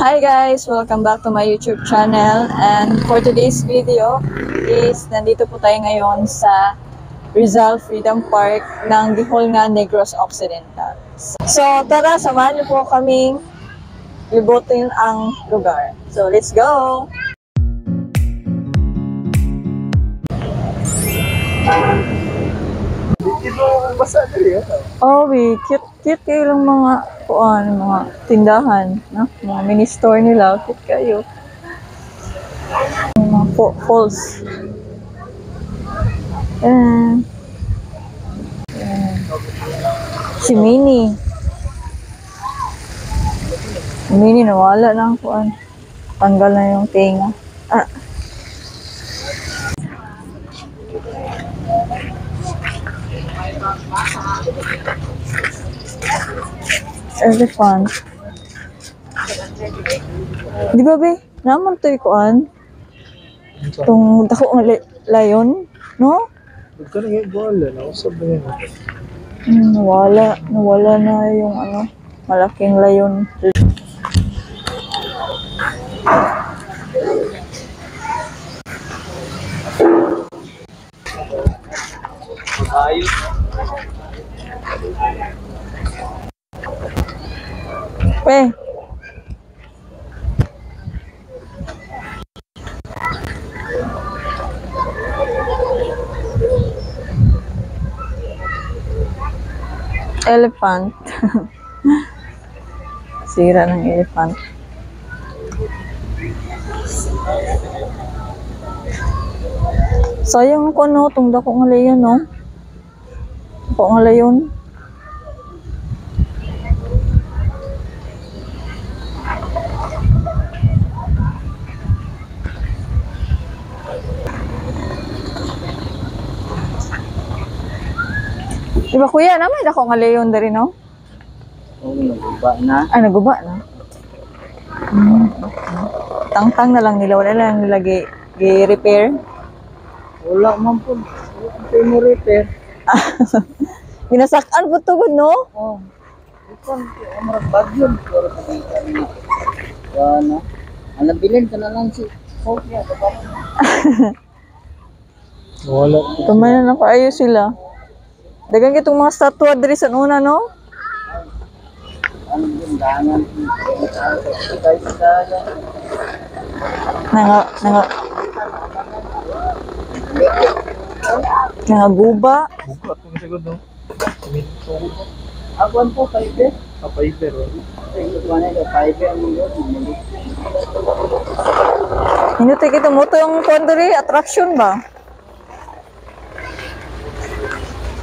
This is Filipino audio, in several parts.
Hi guys! Welcome back to my YouTube channel, and for today's video is nandito po tayo ngayon sa Rizal Freedom Park ng Diholnga Negros Occidental. So tara, samahan niyo po kaming libutin ang lugar. So let's go! Oh, cute kayo lang mga mga tindahan, no? Mga mini store nila, cute kayo. Mga falls. Si Minnie. Minnie nawala lang kuan. Tanggal na yung tenga. Elephant. Di ba be? Naman to ikuan? Itong dako nga layon, no? Nawala na yung malaking layon. Pe. Elephant. Sira ng elephant. Sayang ko no, tong dako nga layon no. Dako nga layon. Diba kuya, naman ako nga leon dari no? Oo, naguba na. Ay, naguba na. Tangtang na lang nila, wala lang nila repair. Wala man po. Wala mo repair. Ginasakan po to no? Oo. Ikaw, amarag bagyon. Pero pagkita niya. Wala. Bilin ka na lang si Sofia. Wala. Tumanan na pa ayos sila. Dagan kitong mga statwa diri sa una, no? Ano yung dangan? Guba. Buka po sa no? Aguan po, fiber. Fiber. Fiber mo yun. Hindi tayo kita mo to yung pondori, attraction ba?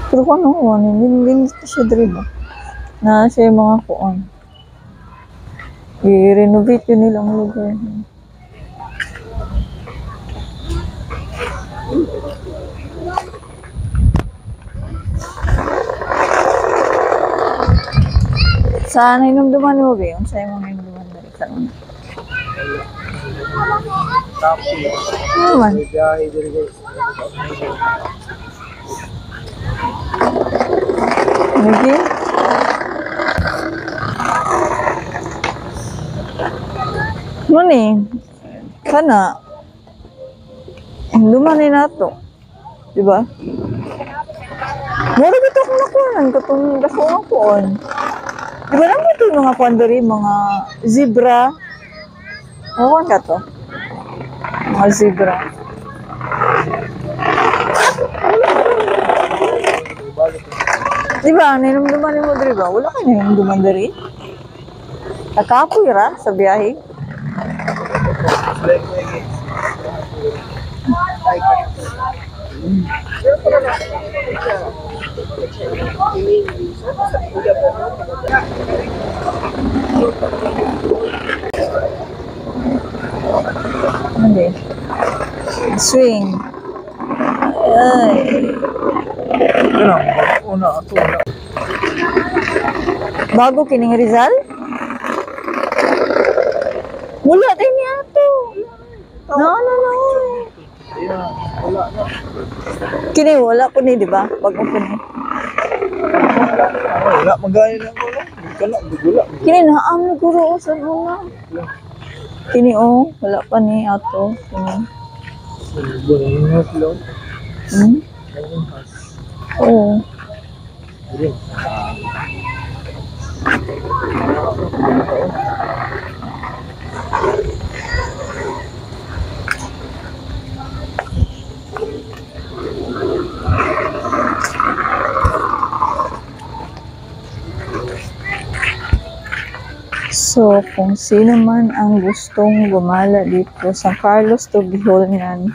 Pero kung hindi siya diri ba? Na siya yung mga kuan. I-renovate yun nilang lugar. Saan hinumduman mo ba yun? Saan yung mga hinumduman dali sa una? Ano man? Lagi? Ano ni? Kana? Lumanin na to. Diba? Mura ba ito akong nakuhanan? Katong dako nga kuon. Diba naman ito mga kuandari, mga zebra? Ewan ka to? Mga zebra. Diba, ninumduman mo diri ba? Wala kayo ninumduman diri? Nakapoy ra sa biyahe? Hindi. Swing. Ay. Una. Bago kining Rizal? Wala din niya to. No. Wala na. Kini wala po ni, di ba? Bago po ni. Wala, magaya lang ko lang. Wala, gugula. Kini naam na guro sa una. Kini oh, wala pa ni ato. Kini. Hmm? Oo. So, kung sino man ang gustong gumala dito sa Carlos Tubiholngan,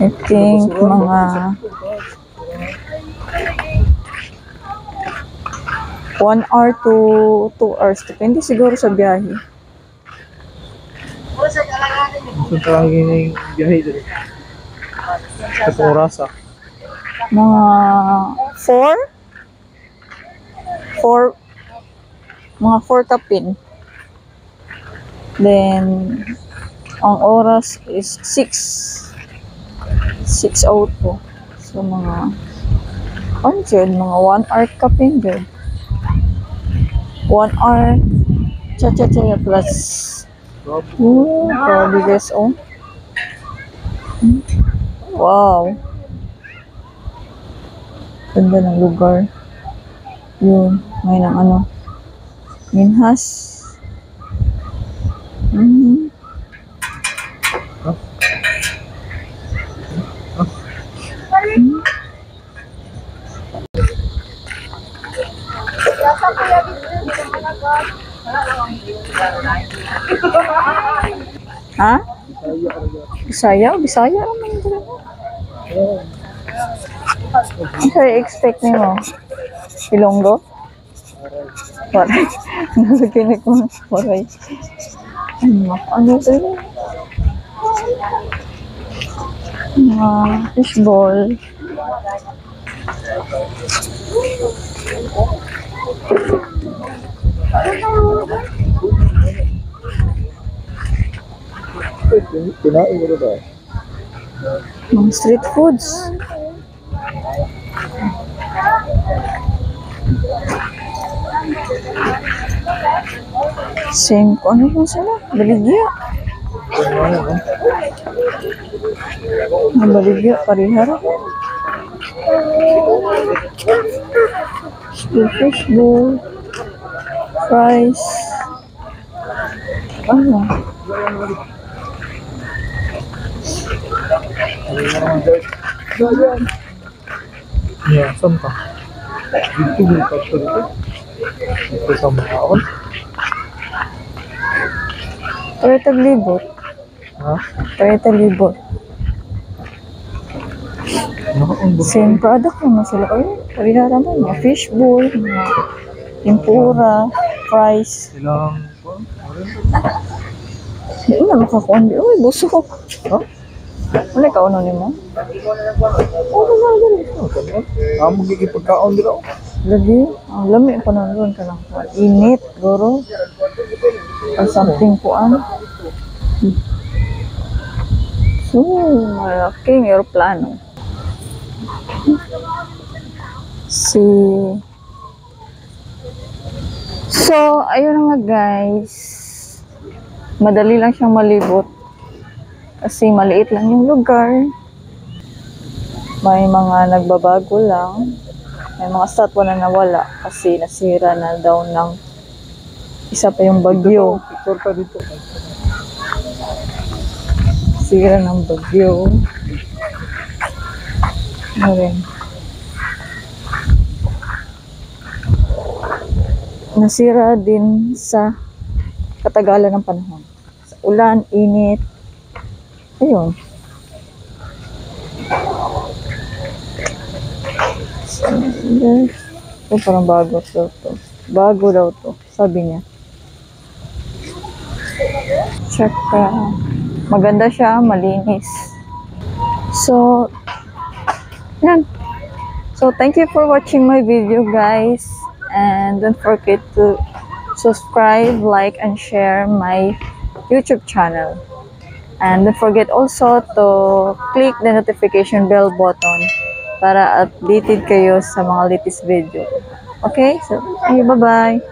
I think mga 1 hour to 2 hours. Depende siguro sa biyahe. Saan pa lang yung biyahe dito? Sa oras ah. Mga 4? Mga 4 tapin. Then, ang oras is 6:02. So, mga 1 hour kapin dyan. 1 hour cha-cha-cha plus. Grabe guys, oh. Wow. Ganda ng lugar. Yun, may ng ano. Minhas. Ha? Bisaya? Bisaya naman talaga. Ano sa'yo expect mo? Ilonggo? Waray. Nalaginig mo. Waray. Ano talaga? Fishball. Kinain mo ba? Mga street foods. Same ko. Ano po sila? Baligya. Baligya. Parihara. Fishbowl. Fries. Ano? Yeah, saan ka? Dito mo ka dito. Dito sa mga on. Pero taglibot. Ha? Pero taglibot. Same product naman sila. Ay, parihara mo. Mga fishbowl, mga tempura, fries. Ilang Hindi na makakuan. Uy, buso ko. ha? Ano ka uno ni mo? Oo, naman. Magigipagkaon dito. Lagi, ang lami pa na doon ka lang. Init, goro. Or something kuan. So, malaking aeroplano. So, ayun na nga guys. Madali lang siyang malibot. Kasi maliit lang yung lugar. May mga nagbabago lang. May mga statwa na nawala kasi nasira na daw ng isa pa yung bagyo. Picture ka dito. Sira ng bagyo. Ano rin. Nasira din sa katagalan ng panahon. Sa ulan, init. Ayun. So, parang bago daw to. Bago daw to, sabi niya. Tsaka, maganda siya, malinis. So, yan. So, thank you for watching my video, guys. And don't forget to subscribe, like, and share my YouTube channel. And don't forget also to click the notification bell button para updated kayo sa mga latest video. Okay? So, bye-bye!